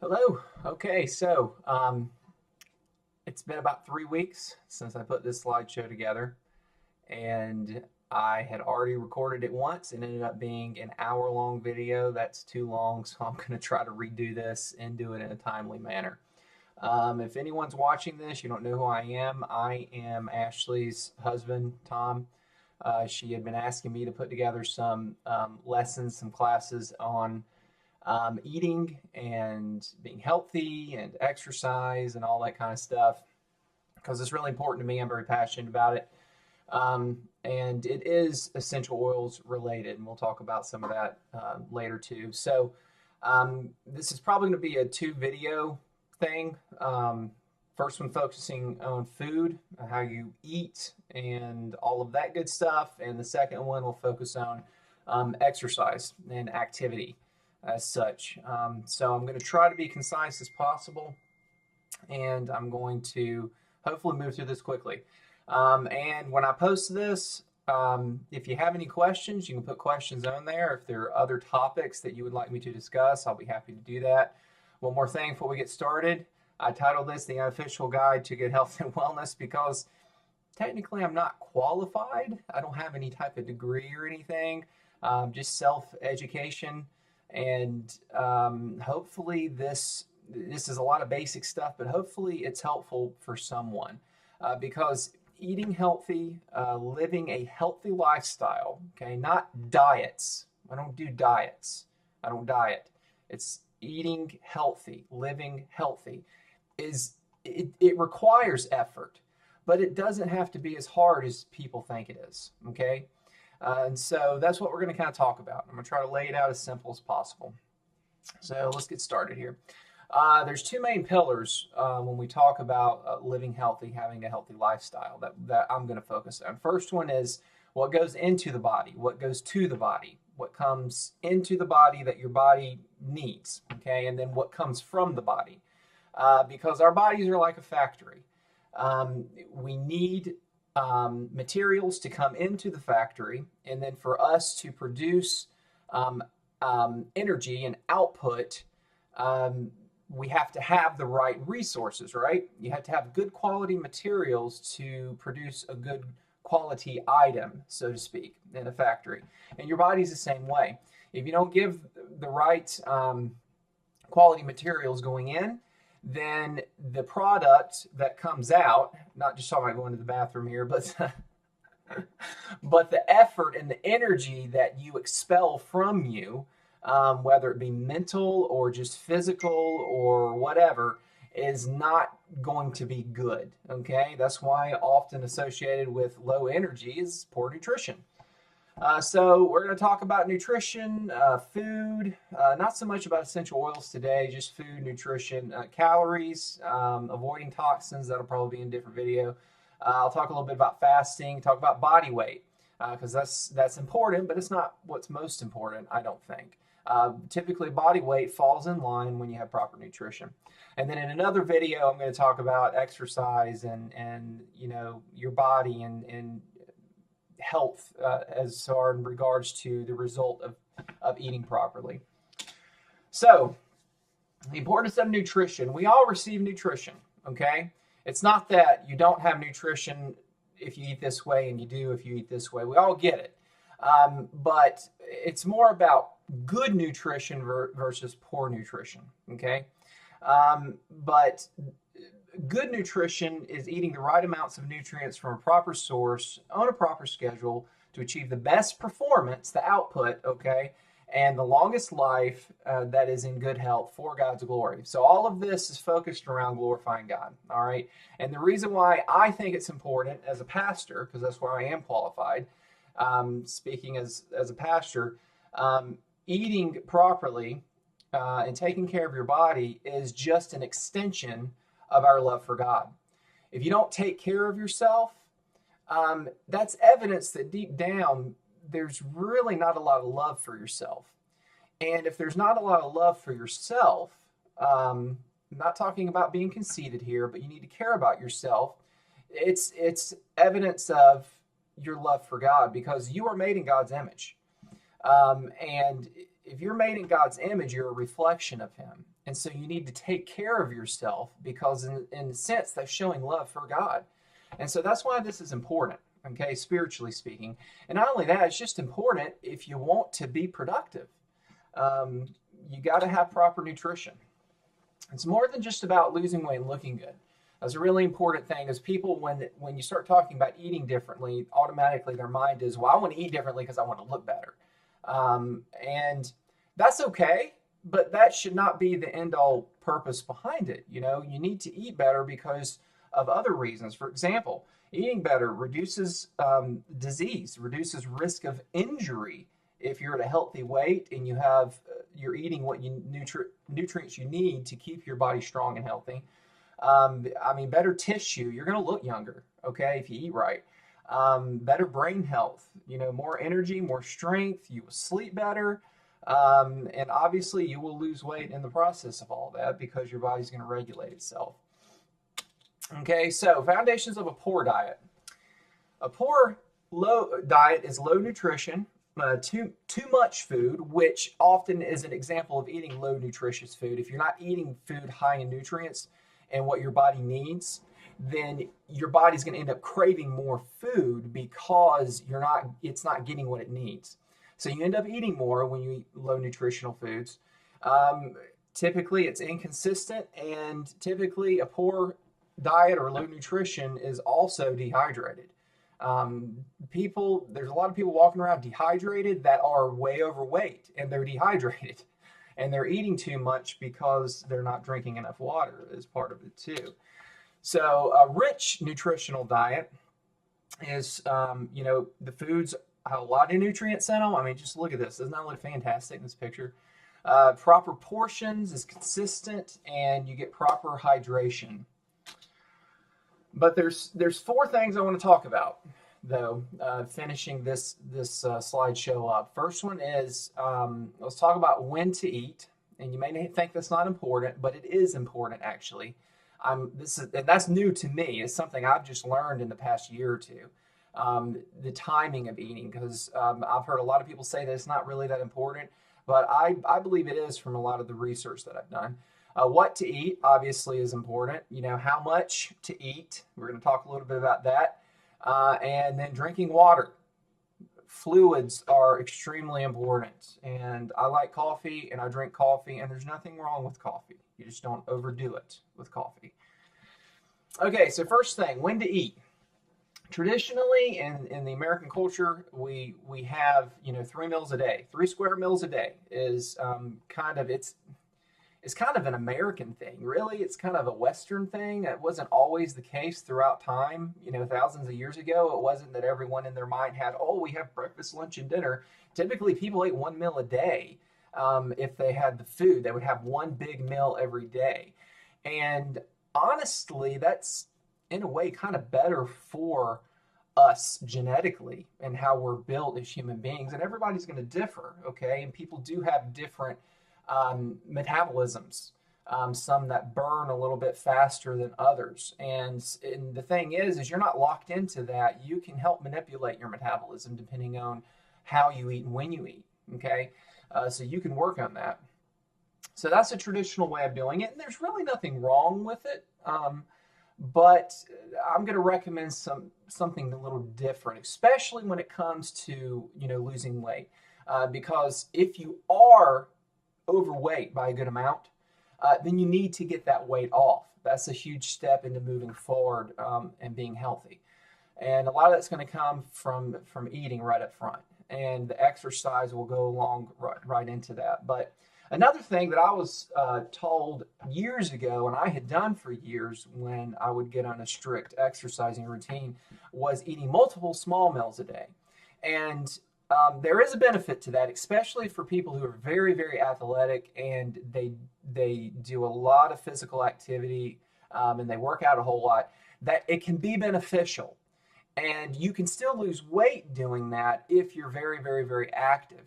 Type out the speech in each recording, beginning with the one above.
Hello. Okay, it's been about 3 weeks since I put this slideshow together, and I had already recorded it once and ended up being an hour-long video. That's too long, so I'm going to try to redo this and do it in a timely manner. If anyone's watching this, you don't know who I am. I am Ashley's husband, Tom. She had been asking me to put together some lessons, some classes on eating and being healthy and exercise and all that kind of stuff because it's really important to me. I'm very passionate about it. And it is essential oils related, and we'll talk about some of that later too. This is probably going to be a two video thing. First one focusing on food, how you eat, and all of that good stuff. And the second one will focus on exercise and activity as such. So I'm going to try to be concise as possible, and I'm going to hopefully move through this quickly. And when I post this, if you have any questions, you can put questions on there. If there are other topics that you would like me to discuss, I'll be happy to do that. One more thing before we get started. I titled this The Unofficial Guide to Good Health and Wellness because technically I'm not qualified. I don't have any type of degree or anything, just self-education. And hopefully this is a lot of basic stuff, but hopefully it's helpful for someone because eating healthy, living a healthy lifestyle, okay, not diets. I don't do diets. I don't diet. It's eating healthy, living healthy. It requires effort, but it doesn't have to be as hard as people think it is, okay? And so that's what we're going to kind of talk about. I'm going to try to lay it out as simple as possible. So let's get started here. There's two main pillars when we talk about living healthy, having a healthy lifestyle that I'm going to focus on. First one is what goes into the body, what goes to the body, what comes into the body that your body needs, okay? And then what comes from the body. Because our bodies are like a factory. We need materials to come into the factory, and then for us to produce energy and output, we have to have the right resources, right? You have to have good quality materials to produce a good quality item, so to speak, in a factory. And your body's the same way. If you don't give the right quality materials going in, then the product that comes out, not just talking about going to the bathroom here, but but the effort and the energy that you expel from you, whether it be mental or just physical or whatever, is not going to be good, okay? That's why often associated with low energy is poor nutrition. So we're going to talk about nutrition, food, not so much about essential oils today, just food, nutrition, calories, avoiding toxins. That'll probably be in a different video. I'll talk a little bit about fasting, talk about body weight, because that's important, but it's not what's most important, I don't think. Typically, body weight falls in line when you have proper nutrition. And then in another video, I'm going to talk about exercise and you know, your body and health as far in regards to the result of eating properly. So the importance of nutrition. We all receive nutrition, okay? It's not that you don't have nutrition if you eat this way and you do if you eat this way. We all get it. But it's more about good nutrition versus poor nutrition, okay? But good nutrition is eating the right amounts of nutrients from a proper source on a proper schedule to achieve the best performance, the output, okay, and the longest life that is in good health for God's glory. So all of this is focused around glorifying God, all right? And the reason why I think it's important as a pastor, because that's where I am qualified, speaking as a pastor, eating properly and taking care of your body is just an extension of our love for God. If you don't take care of yourself, that's evidence that deep down, there's really not a lot of love for yourself. And if there's not a lot of love for yourself, I'm not talking about being conceited here, but you need to care about yourself. It's evidence of your love for God because you are made in God's image. And if you're made in God's image, you're a reflection of Him. And so you need to take care of yourself because, in a sense, that's showing love for God. And so that's why this is important, okay, spiritually speaking. And not only that, it's just important if you want to be productive. You got to have proper nutrition. It's more than just about losing weight and looking good. That's a really important thing, is people, when you start talking about eating differently, automatically their mind is, well, I want to eat differently because I want to look better. And that's okay, but that should not be the end-all purpose behind it. You know, you need to eat better because of other reasons. For example, eating better reduces disease, reduces risk of injury. If you're at a healthy weight and you're eating what nutrients you need to keep your body strong and healthy. Better tissue. You're going to look younger, okay, if you eat right. Better brain health, more energy, more strength. You will sleep better. And obviously you will lose weight in the process of all that because your body's going to regulate itself. Okay, so foundations of a poor diet. A poor diet is low nutrition, too much food, which often is an example of eating low nutritious food. If you're not eating food high in nutrients and what your body needs, then your body's going to end up craving more food because it's not getting what it needs. So you end up eating more when you eat low nutritional foods. Typically, it's inconsistent, and typically a poor diet or low nutrition is also dehydrated. There's a lot of people walking around dehydrated that are way overweight, and they're dehydrated, and they're eating too much because they're not drinking enough water as part of it too. So a rich nutritional diet is, the foods have a lot of nutrients in them. I mean, just look at this. Doesn't that look fantastic in this picture? Proper portions is consistent, and you get proper hydration. But there's four things I want to talk about, though, finishing this slideshow up. First one is, let's talk about when to eat. And you may think that's not important, but it is important, actually. And that's new to me. It's something I've just learned in the past year or two. The timing of eating, because I've heard a lot of people say that it's not really that important, but I believe it is from a lot of the research that I've done. What to eat, obviously, is important. How much to eat. We're going to talk a little bit about that. And then drinking water. Fluids are extremely important. And I like coffee, and I drink coffee, and there's nothing wrong with coffee. You just don't overdo it with coffee. Okay, so first thing, when to eat. Traditionally, in the American culture, we have 3 meals a day. 3 square meals a day is it's kind of an American thing. Really, it's kind of a Western thing. It wasn't always the case throughout time. Thousands of years ago, it wasn't that everyone in their mind had, we have breakfast, lunch, and dinner. Typically, people ate 1 meal a day. If they had the food, they would have one big meal every day. And honestly, that's in a way kind of better for us genetically and how we're built as human beings. And everybody's going to differ, okay? And people do have different metabolisms, some that burn a little bit faster than others. And the thing is you're not locked into that. You can help manipulate your metabolism depending on how you eat and when you eat, okay? So you can work on that. So that's a traditional way of doing it, and there's really nothing wrong with it. But I'm going to recommend something a little different, especially when it comes to losing weight, because if you are overweight by a good amount, then you need to get that weight off. That's a huge step into moving forward and being healthy. And a lot of that's going to come from eating right up front, and the exercise will go along right into that. But another thing that I was told years ago, and I had done for years when I would get on a strict exercising routine, was eating multiple small meals a day. And there is a benefit to that, especially for people who are very, very athletic and they do a lot of physical activity and they work out a whole lot, that it can be beneficial. And you can still lose weight doing that if you're very, very, very active.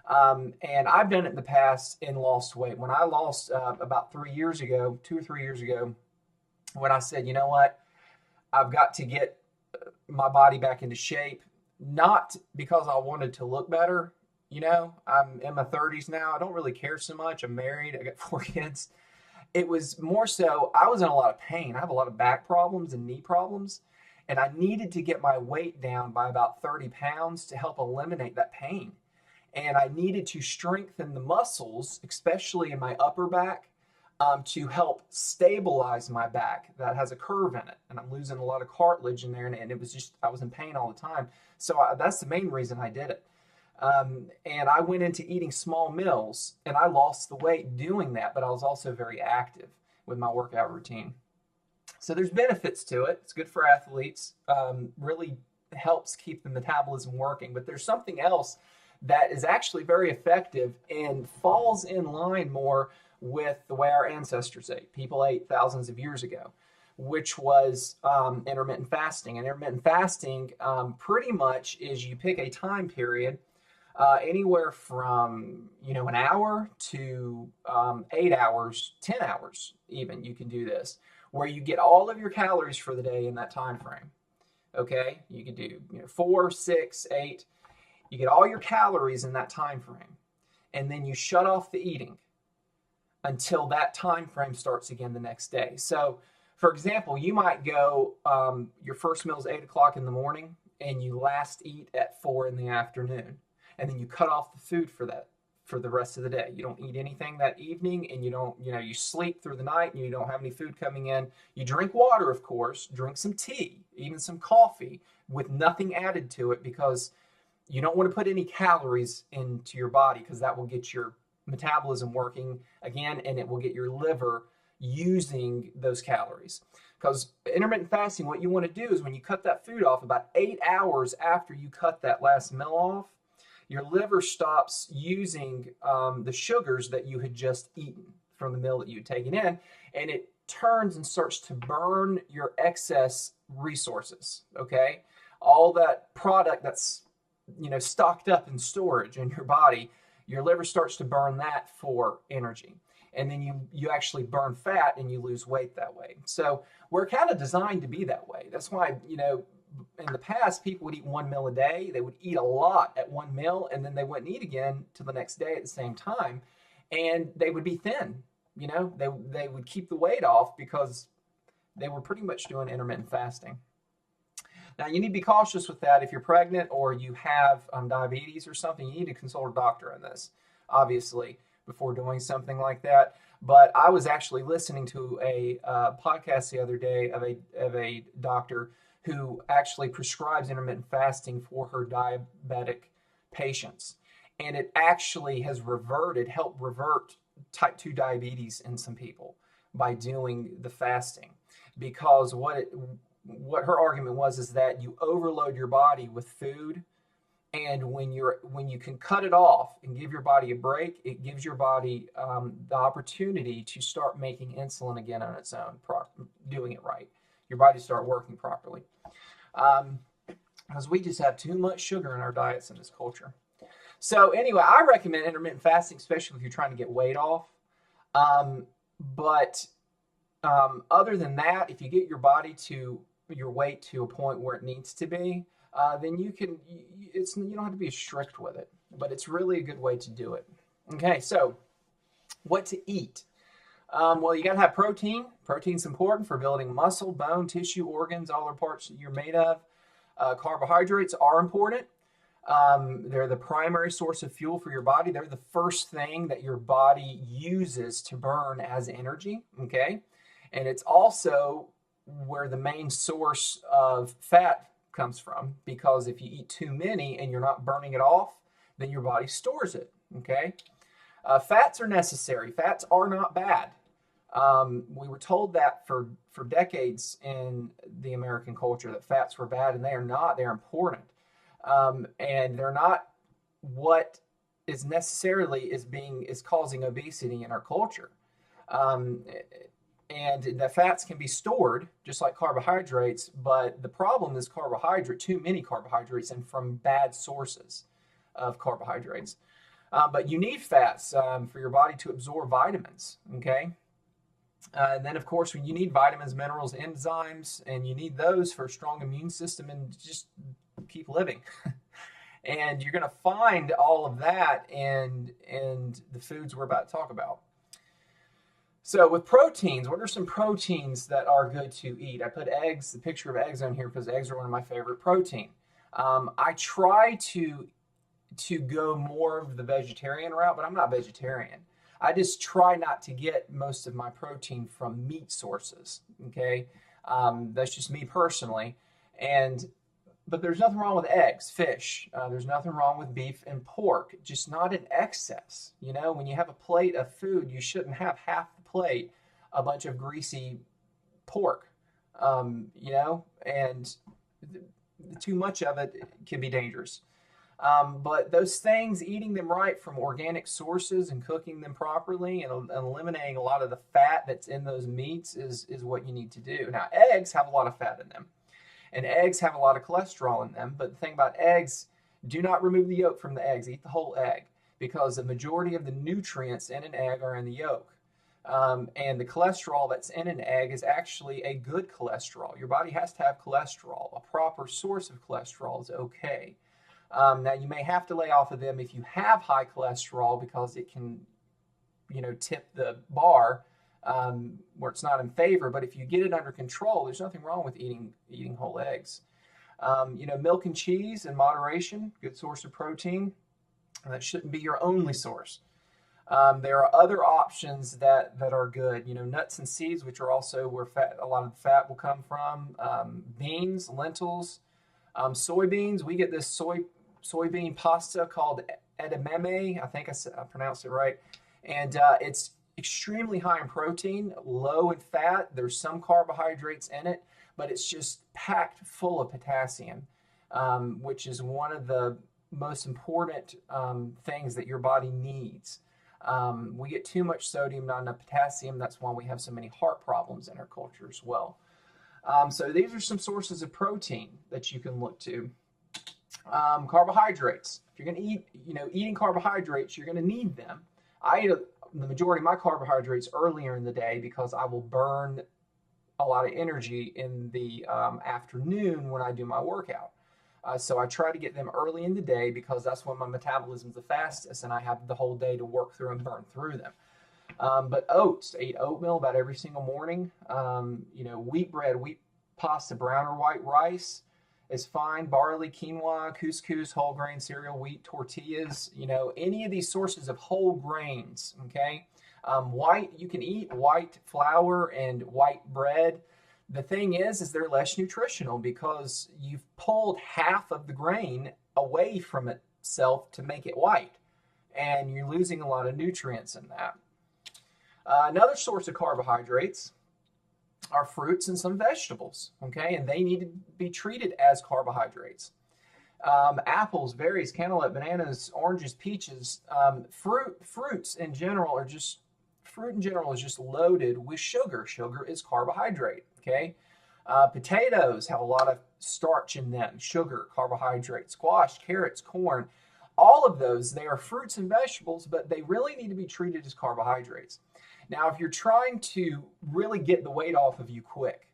And I've done it in the past and lost weight. When I lost about 2 or 3 years ago, when I said, you know what, I've got to get my body back into shape, not because I wanted to look better, I'm in my 30s now. I don't really care so much. I'm married. I got 4 kids. It was more so I was in a lot of pain. I have a lot of back problems and knee problems, and I needed to get my weight down by about 30 pounds to help eliminate that pain. And I needed to strengthen the muscles, especially in my upper back, to help stabilize my back that has a curve in it. And I'm losing a lot of cartilage in there, and it was just, I was in pain all the time. So that's the main reason I did it. And I went into eating small meals, and I lost the weight doing that, but I was also very active with my workout routine. So there's benefits to it. It's good for athletes. Really helps keep the metabolism working. But there's something else that is actually very effective and falls in line more with the way our ancestors ate. People ate thousands of years ago, which was intermittent fasting. And intermittent fasting pretty much is you pick a time period anywhere from an hour to 8 hours, 10 hours even. You can do this where you get all of your calories for the day in that time frame. Okay, you can do 4, 6, 8. You get all your calories in that time frame, and then you shut off the eating until that time frame starts again the next day. So, for example, you might go, your first meal is 8 o'clock in the morning, and you last eat at 4 in the afternoon, and then you cut off the food for the rest of the day. You don't eat anything that evening, and you sleep through the night, and you don't have any food coming in. You drink water, of course, drink some tea, even some coffee with nothing added to it, because you don't want to put any calories into your body, because that will get your metabolism working again, and it will get your liver using those calories. Because intermittent fasting, what you want to do is when you cut that food off, about 8 hours after you cut that last meal off, your liver stops using the sugars that you had just eaten from the meal that you had taken in, and it turns and starts to burn your excess resources, okay? All that product that's stocked up in storage in your body, your liver starts to burn that for energy. And then you actually burn fat and you lose weight that way. So we're kind of designed to be that way. That's why, in the past, people would eat 1 meal a day. They would eat a lot at one meal, and then they wouldn't eat again till the next day at the same time. And they would be thin. They would keep the weight off because they were pretty much doing intermittent fasting. Now, you need to be cautious with that. If you're pregnant or you have diabetes or something, you need to consult a doctor on this, obviously, before doing something like that. But I was actually listening to a podcast the other day of a doctor who actually prescribes intermittent fasting for her diabetic patients. And it actually has helped revert type 2 diabetes in some people by doing the fasting. Because what her argument was is that you overload your body with food, and when you can cut it off and give your body a break, it gives your body the opportunity to start making insulin again on its own, doing it right. Your body start working properly, because we just have too much sugar in our diets in this culture. So anyway, I recommend intermittent fasting, especially if you're trying to get weight off. But other than that, if you get your weight to a point where it needs to be, then you don't have to be strict with it, but it's really a good way to do it. Okay, so what to eat? Well, you got to have protein. Protein's important for building muscle, bone, tissue, organs, all the parts that you're made of. Carbohydrates are important. They're the primary source of fuel for your body. They're the first thing that your body uses to burn as energy, okay? And it's also where the main source of fat comes from, because if you eat too many and you're not burning it off, then your body stores it, okay? Fats are necessary. Fats are not bad. We were told that for decades in the American culture, that fats were bad, and they are not. They're important. And they're not what is necessarily is causing obesity in our culture. And the fats can be stored just like carbohydrates, but the problem is too many carbohydrates, and from bad sources of carbohydrates. But you need fats for your body to absorb vitamins, okay? And then, of course, when you need vitamins, minerals, enzymes, and you need those for a strong immune system and just keep living. And you're going to find all of that in the foods we're about to talk about. So with proteins, what are some proteins that are good to eat? I put eggs, the picture of eggs on here because eggs are one of my favorite protein. I try to go more of the vegetarian route, but I'm not vegetarian. I just try not to get most of my protein from meat sources. Okay, that's just me personally. And but there's nothing wrong with eggs, fish. There's nothing wrong with beef and pork, just not in excess. You know, when you have a plate of food, you shouldn't have half the plate a bunch of greasy pork. You know, and too much of it can be dangerous. But those things, eating them right from organic sources and cooking them properly and eliminating a lot of the fat that's in those meats is what you need to do. Now, eggs have a lot of fat in them, and eggs have a lot of cholesterol in them. But the thing about eggs, do not remove the yolk from the eggs. Eat the whole egg because the majority of the nutrients in an egg are in the yolk. And the cholesterol that's in an egg is actually a good cholesterol. Your body has to have cholesterol. A proper source of cholesterol is okay. Now, you may have to lay off of them if you have high cholesterol because it can, you know, tip the bar where it's not in favor. But if you get it under control, there's nothing wrong with eating whole eggs. You know, milk and cheese in moderation, good source of protein. That shouldn't be your only source. There are other options that are good. You know, nuts and seeds, which are also where a lot of the fat will come from. Beans, lentils, soybeans. We get this soybean pasta called edamame. I think I pronounced it right. And it's extremely high in protein, low in fat. There's some carbohydrates in it, but it's just packed full of potassium, which is one of the most important things that your body needs. We get too much sodium, not enough potassium. That's why we have so many heart problems in our culture as well. So these are some sources of protein that you can look to. Carbohydrates. If you're going to eat, you know, eating carbohydrates, you're going to need them. I eat the majority of my carbohydrates earlier in the day because I will burn a lot of energy in the afternoon when I do my workout. So I try to get them early in the day because that's when my metabolism's the fastest and I have the whole day to work through and burn through them. But oats, I eat oatmeal about every single morning. You know, wheat bread, wheat pasta, brown or white rice is fine. Barley, quinoa, couscous, whole grain cereal, wheat tortillas, you know, any of these sources of whole grains, okay? You can eat white flour and white bread. The thing is they're less nutritional because you've pulled half of the grain away from itself to make it white, and you're losing a lot of nutrients in that. Another source of carbohydrates are fruits and some vegetables, okay? And they need to be treated as carbohydrates. Apples, berries, cantaloupe, bananas, oranges, peaches, fruits in general are just, fruit in general is just loaded with sugar. Sugar is carbohydrate, okay? Potatoes have a lot of starch in them, sugar, carbohydrate, squash, carrots, corn, all of those, they are fruits and vegetables, but they really need to be treated as carbohydrates. Now, if you're trying to really get the weight off of you quick,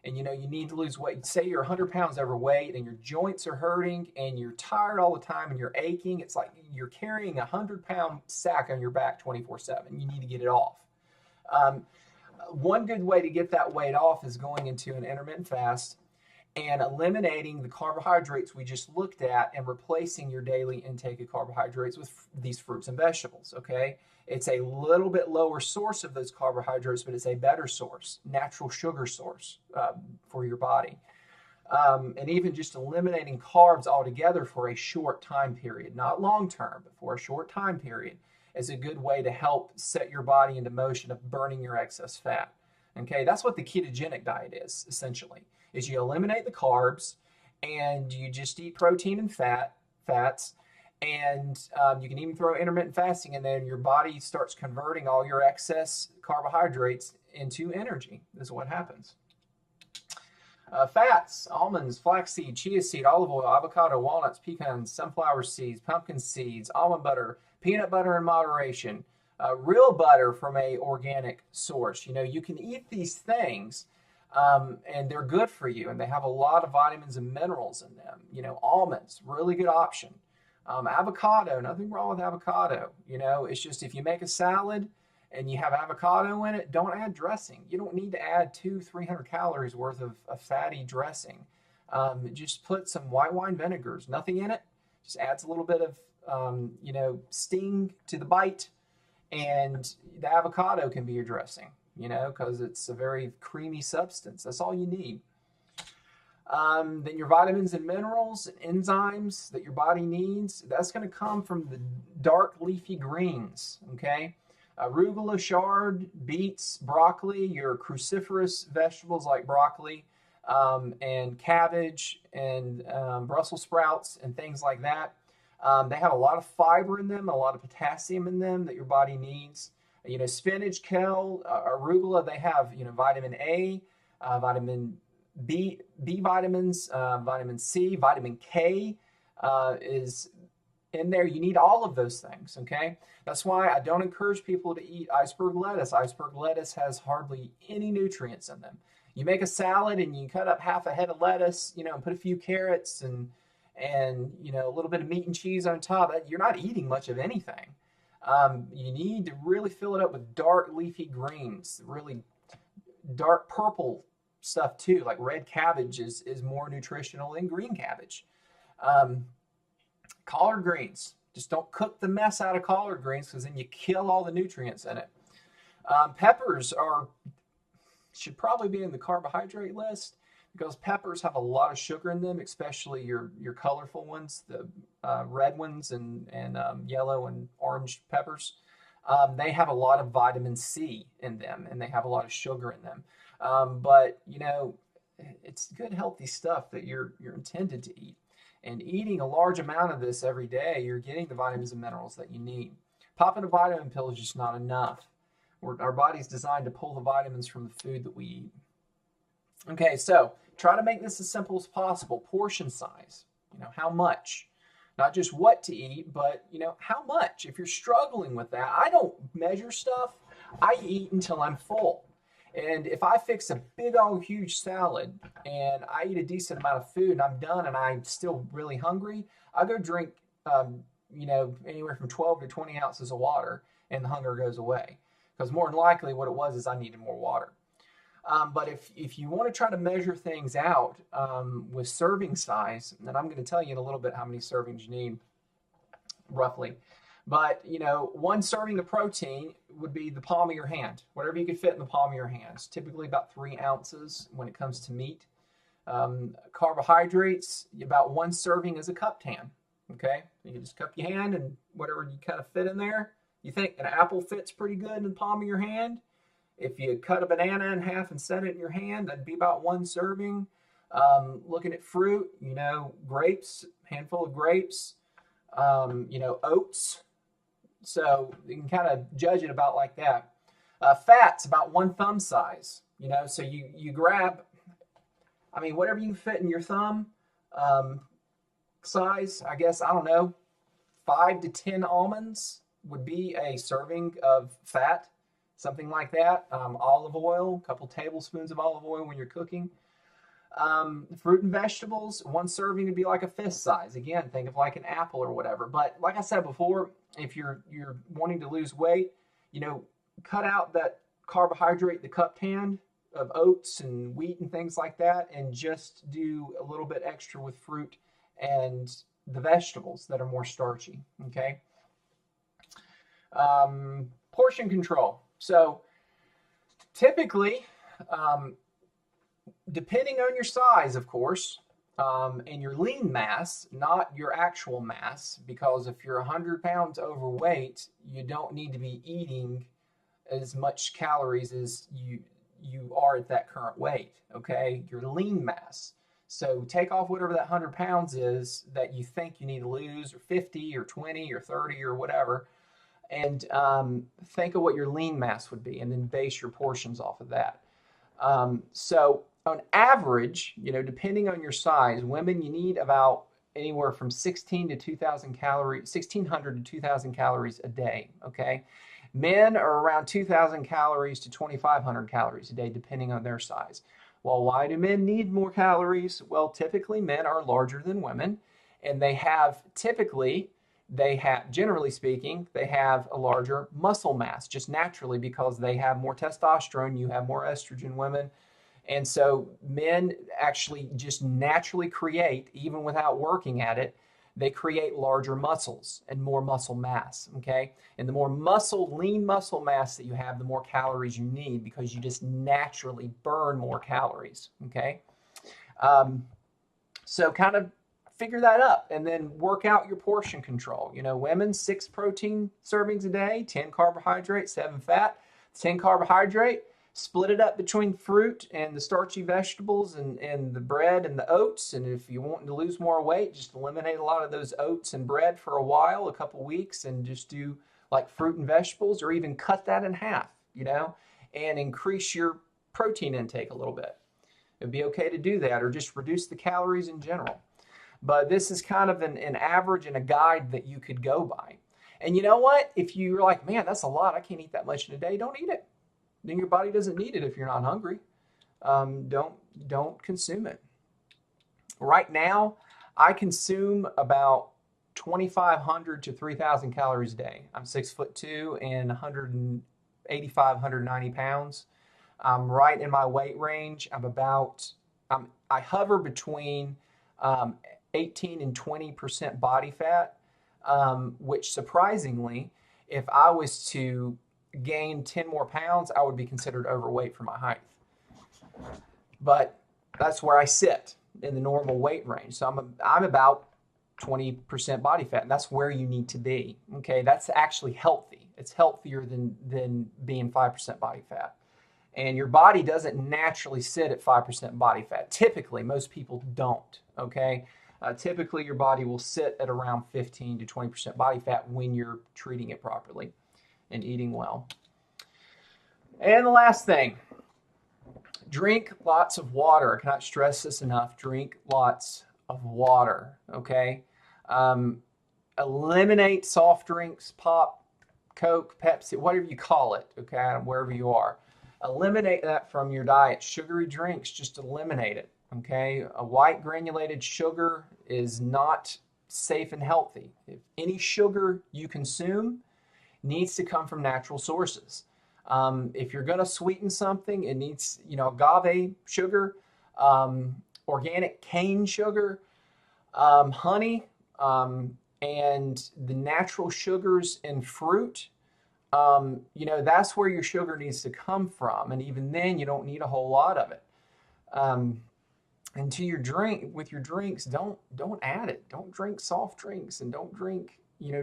and you know you need to lose weight, say you're 100 pounds overweight and your joints are hurting and you're tired all the time and you're aching, it's like you're carrying a 100-pound sack on your back 24/7. You need to get it off. One good way to get that weight off is going into an intermittent fast and eliminating the carbohydrates we just looked at and replacing your daily intake of carbohydrates with these fruits and vegetables, okay? It's a little bit lower source of those carbohydrates, but it's a better source, natural sugar source for your body. And even just eliminating carbs altogether for a short time period, not long term, but for a short time period, is a good way to help set your body into motion of burning your excess fat. Okay, that's what the ketogenic diet is, essentially, is you eliminate the carbs and you just eat protein and fats, and you can even throw intermittent fasting in there, and your body starts converting all your excess carbohydrates into energy. This is what happens. Fats, almonds, flaxseed, chia seed, olive oil, avocado, walnuts, pecans, sunflower seeds, pumpkin seeds, almond butter, peanut butter in moderation, real butter from a organic source. You know, you can eat these things and they're good for you, and they have a lot of vitamins and minerals in them. You know, almonds, really good option. Avocado, nothing wrong with avocado. You know, it's just if you make a salad and you have avocado in it, don't add dressing. You don't need to add 300 calories worth of fatty dressing. Just put some white wine vinegars, nothing in it. Just adds a little bit of, sting to the bite, and the avocado can be your dressing, because it's a very creamy substance. That's all you need. Then your vitamins and minerals and enzymes that your body needs, that's going to come from the dark leafy greens, okay? Arugula, chard, beets, broccoli, your cruciferous vegetables like broccoli, and cabbage and Brussels sprouts and things like that. They have a lot of fiber in them, a lot of potassium in them that your body needs. Spinach, kale, arugula, they have, vitamin A, vitamin B vitamins, vitamin C, vitamin K is in there. You need all of those things, okay? That's why I don't encourage people to eat iceberg lettuce. Iceberg lettuce has hardly any nutrients in them. You make a salad and you cut up half a head of lettuce, and put a few carrots and a little bit of meat and cheese on top. You're not eating much of anything. You need to really fill it up with dark leafy greens, really dark purple stuff too, like red cabbage is more nutritional than green cabbage. Collard greens, just don't cook the mess out of collard greens, because then you kill all the nutrients in it. Peppers should probably be in the carbohydrate list, because peppers have a lot of sugar in them, especially your colorful ones, the red ones and yellow and orange peppers. They have a lot of vitamin C in them, and they have a lot of sugar in them. But it's good, healthy stuff that you're intended to eat. And eating a large amount of this every day, you're getting the vitamins and minerals that you need. Popping a vitamin pill is just not enough. Our body's designed to pull the vitamins from the food that we eat. Okay, so try to make this as simple as possible. Portion size, how much? Not just what to eat, but, how much? If you're struggling with that, I don't measure stuff. I eat until I'm full. And if I fix a big old huge salad and I eat a decent amount of food and I'm done and I'm still really hungry, I'll go drink, anywhere from 12 to 20 ounces of water, and the hunger goes away. Because more than likely what it was is I needed more water. But if you want to try to measure things out with serving size, and I'm going to tell you in a little bit how many servings you need roughly. But, one serving of protein would be the palm of your hand, whatever you could fit in the palm of your hands, typically about 3 ounces when it comes to meat. Carbohydrates, about 1 serving is a cupped hand, okay? You can just cup your hand and whatever you kind of fit in there. You think an apple fits pretty good in the palm of your hand? If you cut a banana in half and set it in your hand, that'd be about 1 serving. Looking at fruit, grapes, handful of grapes, oats. So you can kind of judge it about like that. Fats, about 1 thumb size. So you grab, whatever you can fit in your thumb size, I guess, 5 to 10 almonds would be a serving of fat. Something like that. Olive oil, a couple tablespoons of olive oil when you're cooking. Fruit and vegetables, 1 serving would be like a fist size. Again, think of like an apple or whatever. But like I said before, if you're wanting to lose weight, cut out that carbohydrate, the cupped hand of oats and wheat and things like that, and just do a little bit extra with fruit and the vegetables that are more starchy. Okay. Portion control. So typically, depending on your size, of course, and your lean mass, not your actual mass, because if you're 100 pounds overweight, you don't need to be eating as much calories as you are at that current weight, okay? Your lean mass. So take off whatever that 100 pounds is that you think you need to lose, or 50 or 20 or 30 or whatever, and think of what your lean mass would be, and then base your portions off of that. So on average, depending on your size, women, you need about anywhere from 1600 to 2000 calories a day, okay? Men are around 2000 calories to 2500 calories a day, depending on their size. Well, why do men need more calories? Well, typically men are larger than women, And they have typically, generally speaking, they have a larger muscle mass just naturally because they have more testosterone, you have more estrogen, women. And so men actually just naturally create, even without working at it, they create larger muscles and more muscle mass, okay? And the more lean muscle mass that you have, the more calories you need because you just naturally burn more calories, okay? So kind of figure that up and then work out your portion control. You know, women, 6 protein servings a day, 10 carbohydrate, 7 fat. 10 carbohydrate, split it up between fruit and the starchy vegetables and the bread and the oats. And if you want to lose more weight, just eliminate a lot of those oats and bread for a while, a couple weeks, and just do like fruit and vegetables, or even cut that in half, you know, and increase your protein intake a little bit. It'd be okay to do that, or just reduce the calories in general. But this is kind of an average and a guide that you could go by. And you know what? If you're like, man, that's a lot, I can't eat that much in a day, don't eat it. Then your body doesn't need it if you're not hungry. Don't consume it. Right now, I consume about 2,500 to 3,000 calories a day. I'm 6'2" and 185, 190 pounds. I'm right in my weight range. I hover between 18 and 20% body fat, which surprisingly, if I was to gain 10 more pounds, I would be considered overweight for my height. But that's where I sit in the normal weight range. So I'm about 20% body fat, and that's where you need to be. Okay, that's actually healthy. It's healthier than being 5% body fat. And your body doesn't naturally sit at 5% body fat. Typically, most people don't. Okay, typically your body will sit at around 15 to 20% body fat when you're treating it properly and eating well. And the last thing, drink lots of water. I cannot stress this enough. Drink lots of water, okay? Eliminate soft drinks, pop, Coke, Pepsi, whatever you call it, okay, wherever you are. Eliminate that from your diet. Sugary drinks, just eliminate it, okay? A white granulated sugar is not safe and healthy. If any sugar you consume needs to come from natural sources. If you're going to sweeten something, it needs, agave sugar, organic cane sugar, honey, and the natural sugars in fruit. That's where your sugar needs to come from. And even then, you don't need a whole lot of it. And to your drinks, don't add it. Don't drink soft drinks, and don't drink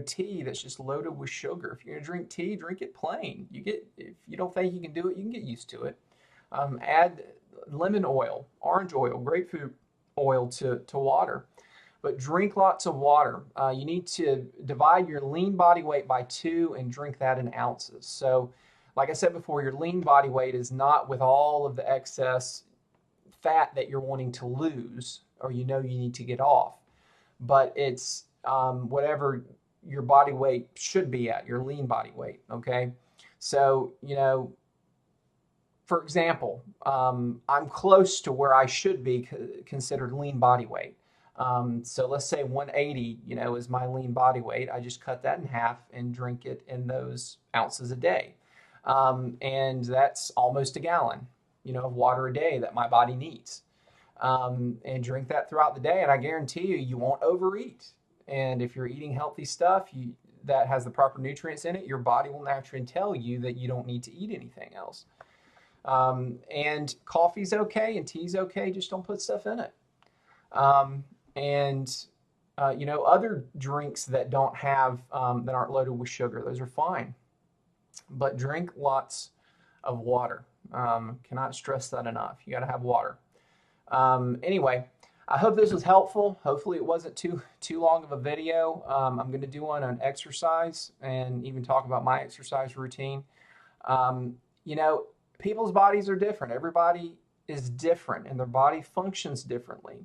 tea that's just loaded with sugar. If you're gonna drink tea, drink it plain. If you don't think you can do it, you can get used to it. Add lemon oil, orange oil, grapefruit oil to water. But drink lots of water. You need to divide your lean body weight by 2 and drink that in ounces. So, like I said before, your lean body weight is not with all of the excess fat that you're wanting to lose or you need to get off, but it's whatever your body weight should be at, your lean body weight, okay? So, for example, I'm close to where I should be considered lean body weight. So let's say 180, is my lean body weight. I just cut that in half and drink it in those ounces a day. And that's almost a gallon, of water a day that my body needs. And drink that throughout the day, and I guarantee you won't overeat. And if you're eating healthy stuff that has the proper nutrients in it, your body will naturally tell you that you don't need to eat anything else. And coffee's okay and tea's okay, just don't put stuff in it. Other drinks that don't have that aren't loaded with sugar, those are fine. But drink lots of water. Cannot stress that enough. You got to have water. Anyway, I hope this was helpful. Hopefully it wasn't too long of a video. I'm going to do one on exercise and even talk about my exercise routine. People's bodies are different. Everybody is different and their body functions differently.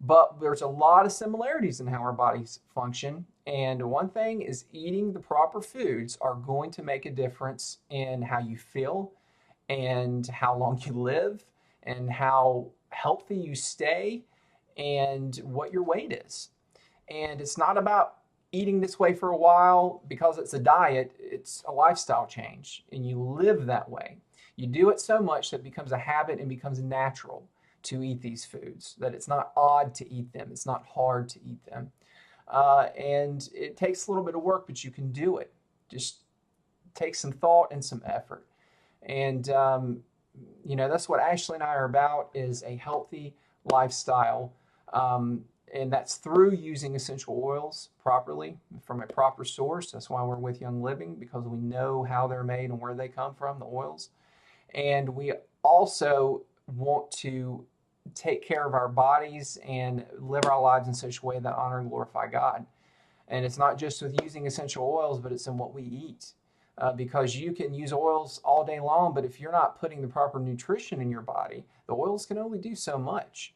But there's a lot of similarities in how our bodies function. And one thing is eating the proper foods are going to make a difference in how you feel and how long you live and how healthy you stay and what your weight is. And it's not about eating this way for a while because it's a diet, it's a lifestyle change, and you live that way. You do it so much that it becomes a habit and becomes natural to eat these foods, that it's not odd to eat them, it's not hard to eat them. And it takes a little bit of work, but you can do it. Just take some thought and some effort. And that's what Ashley and I are about, is a healthy lifestyle. And that's through using essential oils properly from a proper source. That's why we're with Young Living, because we know how they're made and where they come from, the oils. And we also want to take care of our bodies and live our lives in such a way that honor and glorify God. And it's not just with using essential oils, but it's in what we eat. Because you can use oils all day long, but if you're not putting the proper nutrition in your body, the oils can only do so much.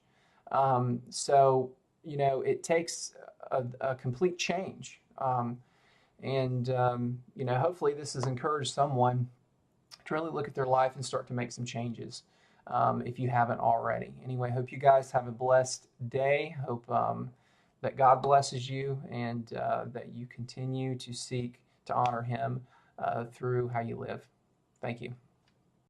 It takes a complete change. Hopefully this has encouraged someone to really look at their life and start to make some changes, if you haven't already. Anyway, hope you guys have a blessed day. Hope that God blesses you, and that you continue to seek to honor Him through how you live. Thank you.